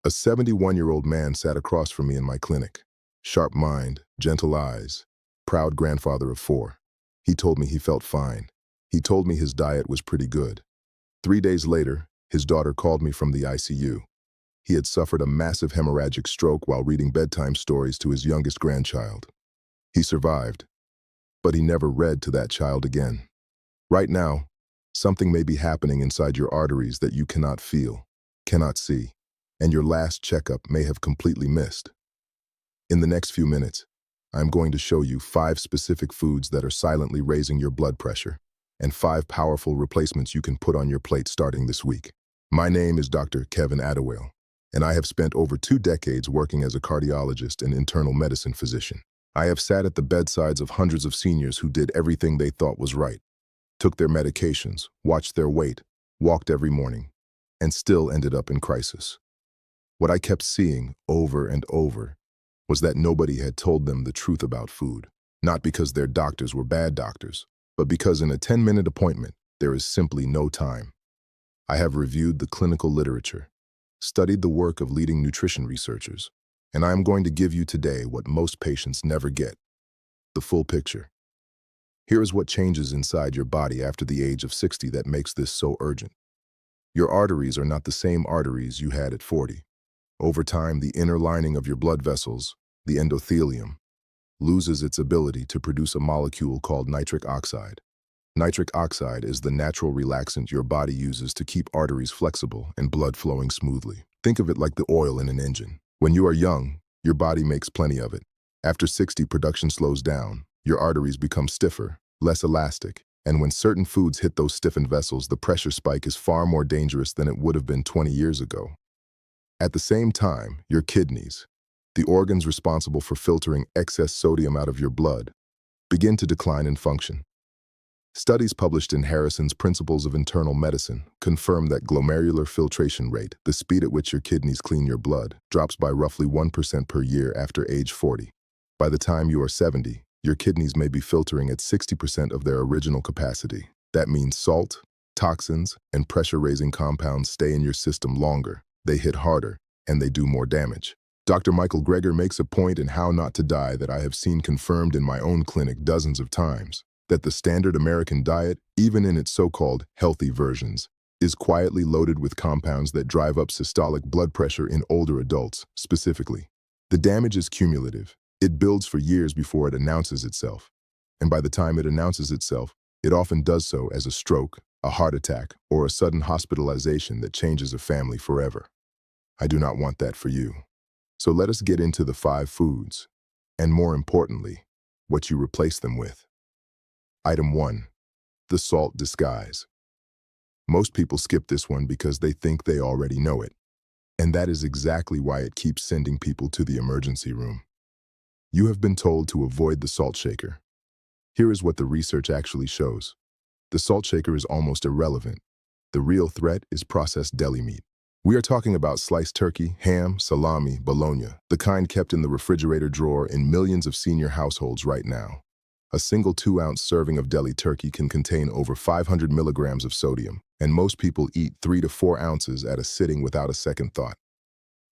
A 71-year-old man sat across from me in my clinic. Sharp mind, gentle eyes, proud grandfather of four. He told me he felt fine. He told me his diet was pretty good. 3 days later, his daughter called me from the ICU. He had suffered a massive hemorrhagic stroke while reading bedtime stories to his youngest grandchild. He survived, but he never read to that child again. Right now, something may be happening inside your arteries that you cannot feel, cannot see, and your last checkup may have completely missed. In the next few minutes, I'm going to show you 5 specific foods that are silently raising your blood pressure and 5 powerful replacements you can put on your plate starting this week. My name is Dr. Kevin Adewale, and I have spent over 2 decades working as a cardiologist and internal medicine physician. I have sat at the bedsides of hundreds of seniors who did everything they thought was right, took their medications, watched their weight, walked every morning, and still ended up in crisis. What I kept seeing over and over was that nobody had told them the truth about food, not because their doctors were bad doctors, but because in a 10-minute appointment, there is simply no time. I have reviewed the clinical literature, studied the work of leading nutrition researchers, and I am going to give you today what most patients never get: the full picture. Here is what changes inside your body after the age of 60 that makes this so urgent. Your arteries are not the same arteries you had at 40. Over time, the inner lining of your blood vessels, the endothelium, loses its ability to produce a molecule called nitric oxide. Nitric oxide is the natural relaxant your body uses to keep arteries flexible and blood flowing smoothly. Think of it like the oil in an engine. When you are young, your body makes plenty of it. After 60, production slows down, your arteries become stiffer, less elastic, and when certain foods hit those stiffened vessels, the pressure spike is far more dangerous than it would have been 20 years ago. At the same time, your kidneys, the organs responsible for filtering excess sodium out of your blood, begin to decline in function. Studies published in Harrison's Principles of Internal Medicine confirm that glomerular filtration rate, the speed at which your kidneys clean your blood, drops by roughly 1% per year after age 40. By the time you are 70, your kidneys may be filtering at 60% of their original capacity. That means salt, toxins, and pressure-raising compounds stay in your system longer. They hit harder, and they do more damage. Dr. Michael Greger makes a point in How Not to Die that I have seen confirmed in my own clinic dozens of times, that the standard American diet, even in its so-called healthy versions, is quietly loaded with compounds that drive up systolic blood pressure in older adults, specifically. The damage is cumulative. It builds for years before it announces itself. And by the time it announces itself, it often does so as a stroke, a heart attack, or a sudden hospitalization that changes a family forever. I do not want that for you. So let us get into the 5 foods, and more importantly, what you replace them with. Item 1. The salt disguise. Most people skip this one because they think they already know it. And that is exactly why it keeps sending people to the emergency room. You have been told to avoid the salt shaker. Here is what the research actually shows. The salt shaker is almost irrelevant. The real threat is processed deli meat. We are talking about sliced turkey, ham, salami, bologna, the kind kept in the refrigerator drawer in millions of senior households right now. A single 2-ounce serving of deli turkey can contain over 500 milligrams of sodium, and most people eat 3 to 4 ounces at a sitting without a second thought.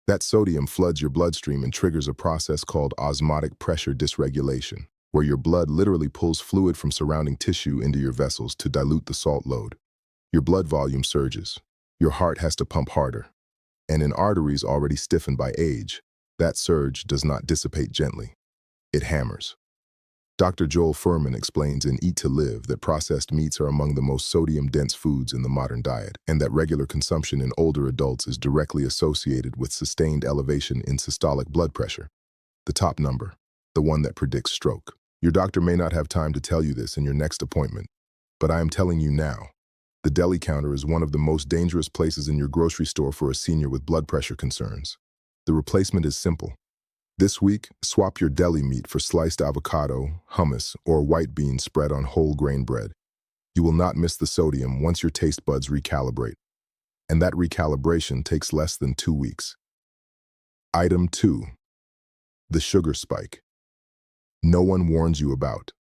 That sodium floods your bloodstream and triggers a process called osmotic pressure dysregulation, where your blood literally pulls fluid from surrounding tissue into your vessels to dilute the salt load. Your blood volume surges. Your heart has to pump harder. And in arteries already stiffened by age, that surge does not dissipate gently. It hammers. Dr. Joel Fuhrman explains in Eat to Live that processed meats are among the most sodium-dense foods in the modern diet, and that regular consumption in older adults is directly associated with sustained elevation in systolic blood pressure. The top number, the one that predicts stroke. Your doctor may not have time to tell you this in your next appointment, but I am telling you now. The deli counter is one of the most dangerous places in your grocery store for a senior with blood pressure concerns. The replacement is simple. This week, swap your deli meat for sliced avocado, hummus, or white bean spread on whole grain bread. You will not miss the sodium once your taste buds recalibrate. And that recalibration takes less than 2 weeks. Item 2. The sugar spike. No one warns you about.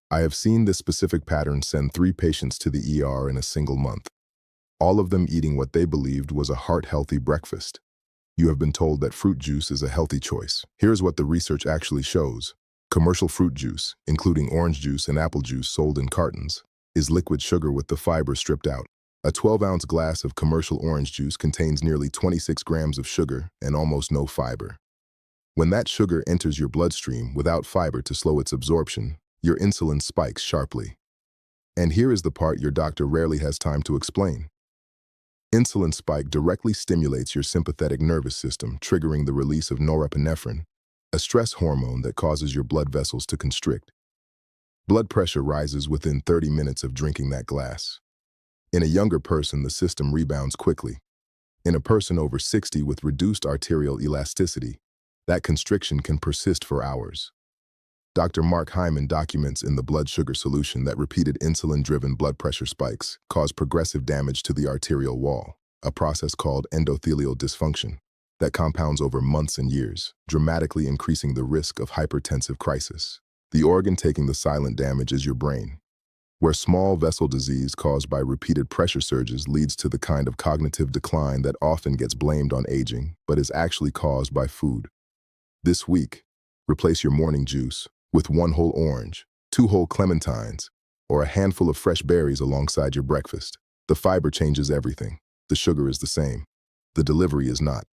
I have seen this specific pattern send 3 patients to the ER in a single month, all of them eating what they believed was a heart-healthy breakfast. You have been told that fruit juice is a healthy choice. Here's what the research actually shows. Commercial fruit juice, including orange juice and apple juice sold in cartons, is liquid sugar with the fiber stripped out. A 12-ounce glass of commercial orange juice contains nearly 26 grams of sugar and almost no fiber. When that sugar enters your bloodstream without fiber to slow its absorption, your insulin spikes sharply. And here is the part your doctor rarely has time to explain. Insulin spike directly stimulates your sympathetic nervous system, triggering the release of norepinephrine, a stress hormone that causes your blood vessels to constrict. Blood pressure rises within 30 minutes of drinking that glass. In a younger person, the system rebounds quickly. In a person over 60 with reduced arterial elasticity, that constriction can persist for hours. Dr. Mark Hyman documents in the blood sugar solution that repeated insulin-driven blood pressure spikes cause progressive damage to the arterial wall, a process called endothelial dysfunction that compounds over months and years, dramatically increasing the risk of hypertensive crisis. The organ taking the silent damage is your brain, where small vessel disease caused by repeated pressure surges leads to the kind of cognitive decline that often gets blamed on aging, but is actually caused by food. This week, replace your morning juice with 1 whole orange, 2 whole clementines, or a handful of fresh berries alongside your breakfast. The fiber changes everything. The sugar is the same. The delivery is not.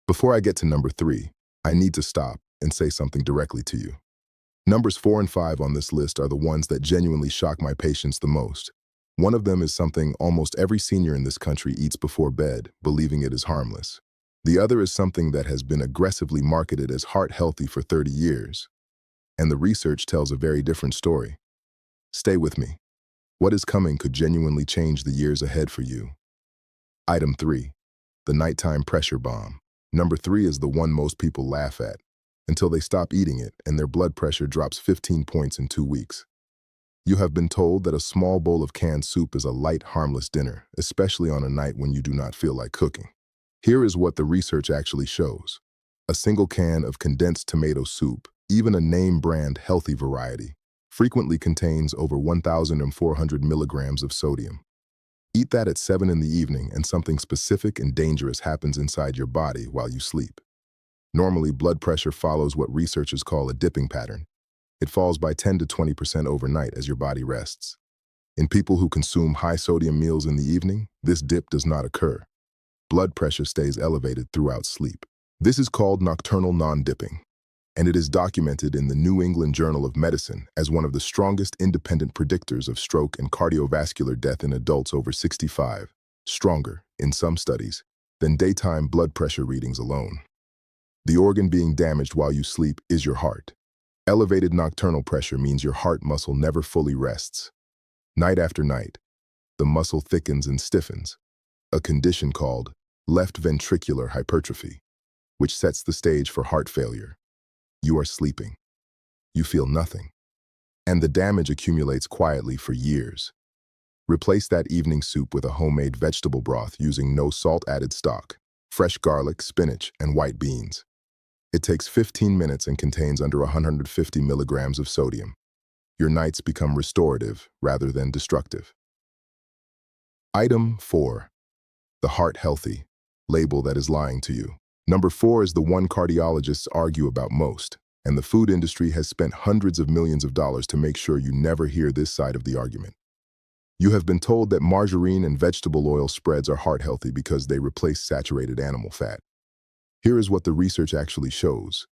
Before I get to number 3, I need to stop and say something directly to you. Numbers 4 and 5 on this list are the ones that genuinely shock my patients the most. One of them is something almost every senior in this country eats before bed, believing it is harmless. The other is something that has been aggressively marketed as heart healthy for 30 years. And the research tells a very different story. Stay with me. What is coming could genuinely change the years ahead for you. Item 3. The nighttime pressure bomb. Number 3 is the one most people laugh at, until they stop eating it and their blood pressure drops 15 points in 2 weeks. You have been told that a small bowl of canned soup is a light, harmless dinner, especially on a night when you do not feel like cooking. Here is what the research actually shows. A single can of condensed tomato soup, even a name brand healthy variety, frequently contains over 1,400 milligrams of sodium. Eat that at 7 in the evening and something specific and dangerous happens inside your body while you sleep. Normally, blood pressure follows what researchers call a dipping pattern. It falls by 10 to 20% overnight as your body rests. In people who consume high-sodium meals in the evening, this dip does not occur. Blood pressure stays elevated throughout sleep. This is called nocturnal non-dipping, and it is documented in the New England Journal of Medicine as one of the strongest independent predictors of stroke and cardiovascular death in adults over 65, stronger, in some studies, than daytime blood pressure readings alone. The organ being damaged while you sleep is your heart. Elevated nocturnal pressure means your heart muscle never fully rests. Night after night, the muscle thickens and stiffens, a condition called left ventricular hypertrophy, which sets the stage for heart failure. You are sleeping. You feel nothing. And the damage accumulates quietly for years. Replace that evening soup with a homemade vegetable broth using no salt-added stock, fresh garlic, spinach, and white beans. It takes 15 minutes and contains under 150 milligrams of sodium. Your nights become restorative rather than destructive. Item 4. The heart healthy label that is lying to you. Number 4 is the one cardiologists argue about most, and the food industry has spent hundreds of millions of dollars to make sure you never hear this side of the argument. You have been told that margarine and vegetable oil spreads are heart healthy because they replace saturated animal fat. Here is what the research actually shows.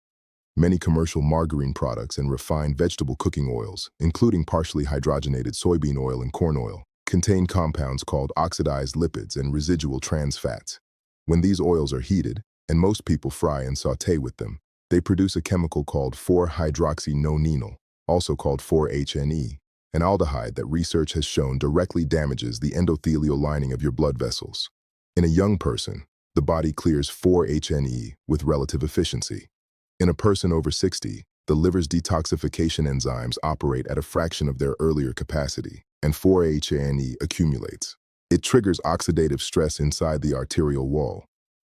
Many commercial margarine products and refined vegetable cooking oils, including partially hydrogenated soybean oil and corn oil, contain compounds called oxidized lipids and residual trans fats. When these oils are heated, and most people fry and saute with them, they produce a chemical called 4-hydroxynonenal, also called 4-HNE, an aldehyde that research has shown directly damages the endothelial lining of your blood vessels. In a young person, the body clears 4-HNE with relative efficiency. In a person over 60, the liver's detoxification enzymes operate at a fraction of their earlier capacity, and 4-HNE accumulates. It triggers oxidative stress inside the arterial wall.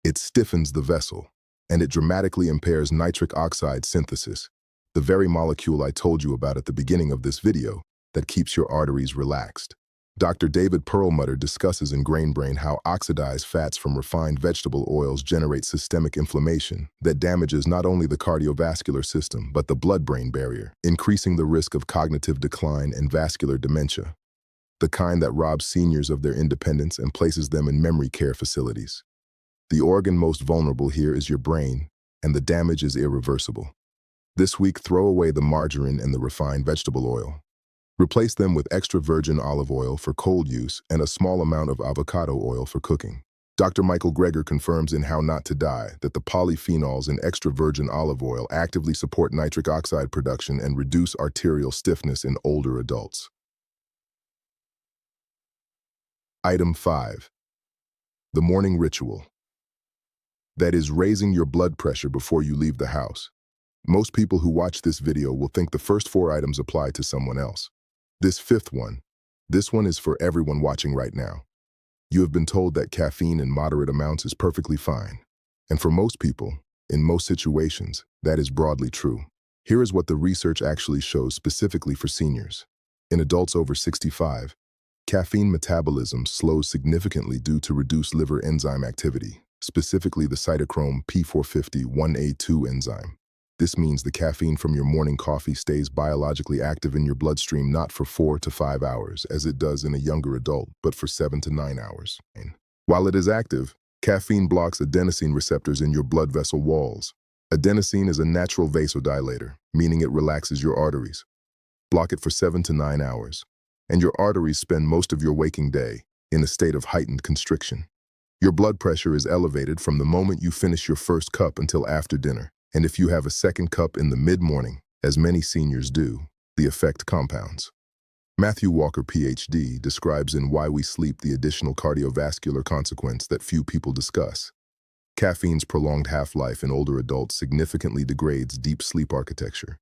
It stiffens the vessel, and it dramatically impairs nitric oxide synthesis, the very molecule I told you about at the beginning of this video that keeps your arteries relaxed. Dr. David Perlmutter discusses in Grain Brain how oxidized fats from refined vegetable oils generate systemic inflammation that damages not only the cardiovascular system but the blood-brain barrier, increasing the risk of cognitive decline and vascular dementia, the kind that robs seniors of their independence and places them in memory care facilities. The organ most vulnerable here is your brain, and the damage is irreversible. This week, throw away the margarine and the refined vegetable oil. Replace them with extra virgin olive oil for cold use and a small amount of avocado oil for cooking. Dr. Michael Greger confirms in How Not to Die that the polyphenols in extra virgin olive oil actively support nitric oxide production and reduce arterial stiffness in older adults. Item 5. The morning ritual. That is raising your blood pressure before you leave the house. Most people who watch this video will think the first 4 items apply to someone else. This 5th one, this one is for everyone watching right now. You have been told that caffeine in moderate amounts is perfectly fine. And for most people, in most situations, that is broadly true. Here is what the research actually shows specifically for seniors. In adults over 65, caffeine metabolism slows significantly due to reduced liver enzyme activity, specifically the cytochrome P450-1A2 enzyme. This means the caffeine from your morning coffee stays biologically active in your bloodstream not for 4 to 5 hours, as it does in a younger adult, but for 7 to 9 hours. While it is active, caffeine blocks adenosine receptors in your blood vessel walls. Adenosine is a natural vasodilator, meaning it relaxes your arteries. Block it for 7 to 9 hours, and your arteries spend most of your waking day in a state of heightened constriction. Your blood pressure is elevated from the moment you finish your first cup until after dinner. And if you have a second cup in the mid-morning, as many seniors do, the effect compounds. Matthew Walker, PhD, describes in Why We Sleep the additional cardiovascular consequence that few people discuss. Caffeine's prolonged half-life in older adults significantly degrades deep sleep architecture,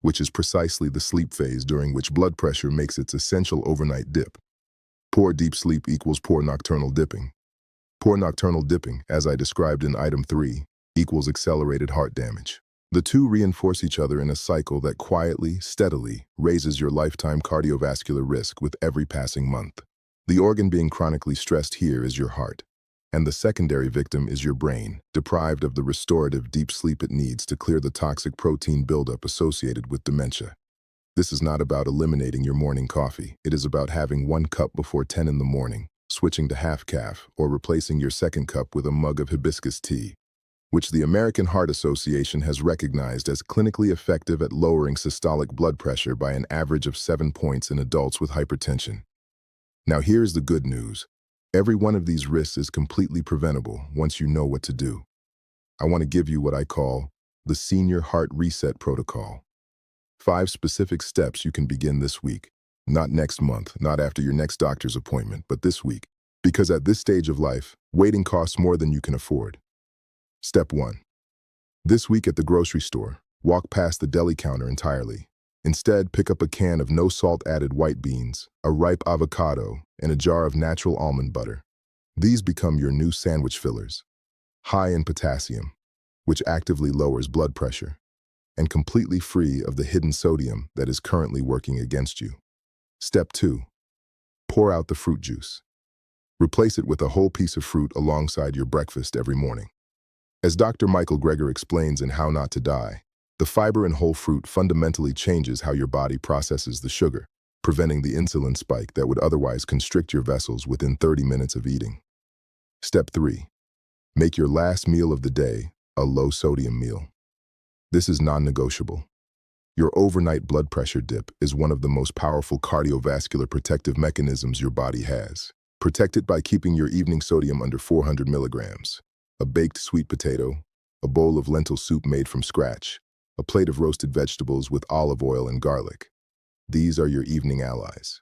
which is precisely the sleep phase during which blood pressure makes its essential overnight dip. Poor deep sleep equals poor nocturnal dipping. Poor nocturnal dipping, as I described in item 3, equals accelerated heart damage. The two reinforce each other in a cycle that quietly, steadily raises your lifetime cardiovascular risk with every passing month. The organ being chronically stressed here is your heart, and the secondary victim is your brain, deprived of the restorative deep sleep it needs to clear the toxic protein buildup associated with dementia. This is not about eliminating your morning coffee. It is about having 1 cup before 10 in the morning, switching to half calf, or replacing your second cup with a mug of hibiscus tea, which the American Heart Association has recognized as clinically effective at lowering systolic blood pressure by an average of 7 points in adults with hypertension. Now here's the good news. Every one of these risks is completely preventable once you know what to do. I want to give you what I call the Senior Heart Reset Protocol. 5 specific steps you can begin this week. Not next month, not after your next doctor's appointment, but this week. Because at this stage of life, waiting costs more than you can afford. Step 1. This week at the grocery store, walk past the deli counter entirely. Instead, pick up a can of no salt added white beans, a ripe avocado, and a jar of natural almond butter. These become your new sandwich fillers. High in potassium, which actively lowers blood pressure, and completely free of the hidden sodium that is currently working against you. Step 2. Pour out the fruit juice. Replace it with a whole piece of fruit alongside your breakfast every morning. As Dr. Michael Greger explains in How Not to Die, the fiber in whole fruit fundamentally changes how your body processes the sugar, preventing the insulin spike that would otherwise constrict your vessels within 30 minutes of eating. Step 3. Make your last meal of the day a low-sodium meal. This is non-negotiable. Your overnight blood pressure dip is one of the most powerful cardiovascular protective mechanisms your body has. Protect it by keeping your evening sodium under 400 milligrams. A baked sweet potato, a bowl of lentil soup made from scratch, a plate of roasted vegetables with olive oil and garlic. These are your evening allies.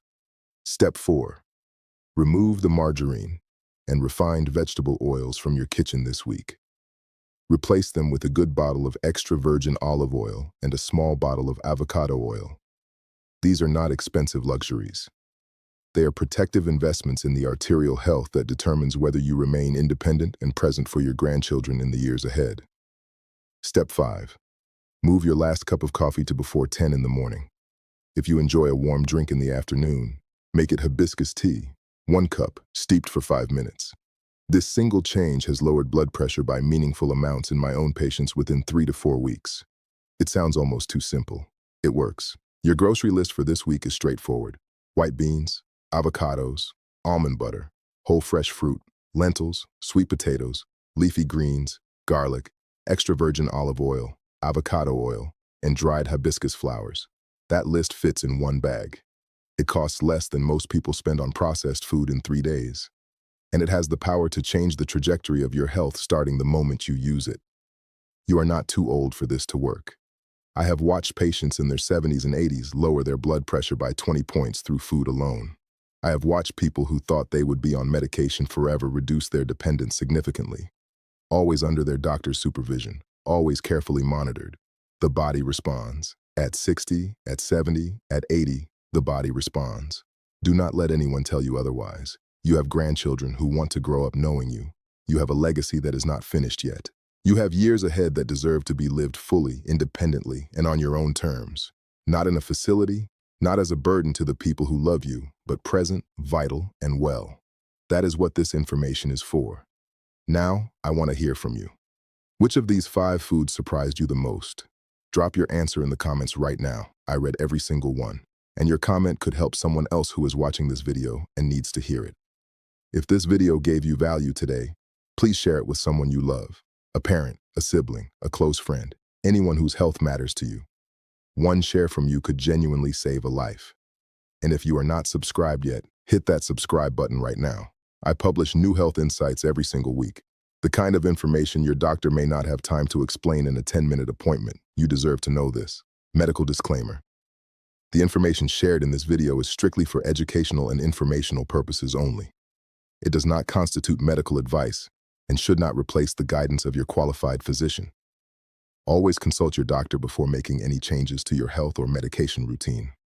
Step 4. Remove the margarine and refined vegetable oils from your kitchen this week. Replace them with a good bottle of extra virgin olive oil and a small bottle of avocado oil. These are not expensive luxuries. They are protective investments in the arterial health that determines whether you remain independent and present for your grandchildren in the years ahead. Step 5. Move your last cup of coffee to before 10 in the morning. If you enjoy a warm drink in the afternoon, Make it hibiscus tea, 1 cup, steeped for 5 minutes. This single change has lowered blood pressure by meaningful amounts in my own patients within 3 to 4 weeks. It sounds almost too simple. It works. Your grocery list for this week is straightforward. White beans, avocados, almond butter, whole fresh fruit, lentils, sweet potatoes, leafy greens, garlic, extra virgin olive oil, avocado oil, and dried hibiscus flowers. That list fits in one bag. It costs less than most people spend on processed food in 3 days. And it has the power to change the trajectory of your health starting the moment you use it. You are not too old for this to work. I have watched patients in their 70s and 80s lower their blood pressure by 20 points through food alone. I have watched people who thought they would be on medication forever reduce their dependence significantly. Always under their doctor's supervision, always carefully monitored. The body responds. At 60, at 70, at 80, the body responds. Do not let anyone tell you otherwise. You have grandchildren who want to grow up knowing you. You have a legacy that is not finished yet. You have years ahead that deserve to be lived fully, independently, and on your own terms. Not in a facility, not as a burden to the people who love you, but present, vital, and well. That is what this information is for. Now, I want to hear from you. Which of these 5 foods surprised you the most? Drop your answer in the comments right now. I read every single one. And your comment could help someone else who is watching this video and needs to hear it. If this video gave you value today, please share it with someone you love. A parent, a sibling, a close friend, anyone whose health matters to you. One share from you could genuinely save a life. And if you are not subscribed yet, hit that subscribe button right now. I publish new health insights every single week. The kind of information your doctor may not have time to explain in a 10-minute appointment. You deserve to know this. Medical disclaimer. The information shared in this video is strictly for educational and informational purposes only. It does not constitute medical advice and should not replace the guidance of your qualified physician. Always consult your doctor before making any changes to your health or medication routine.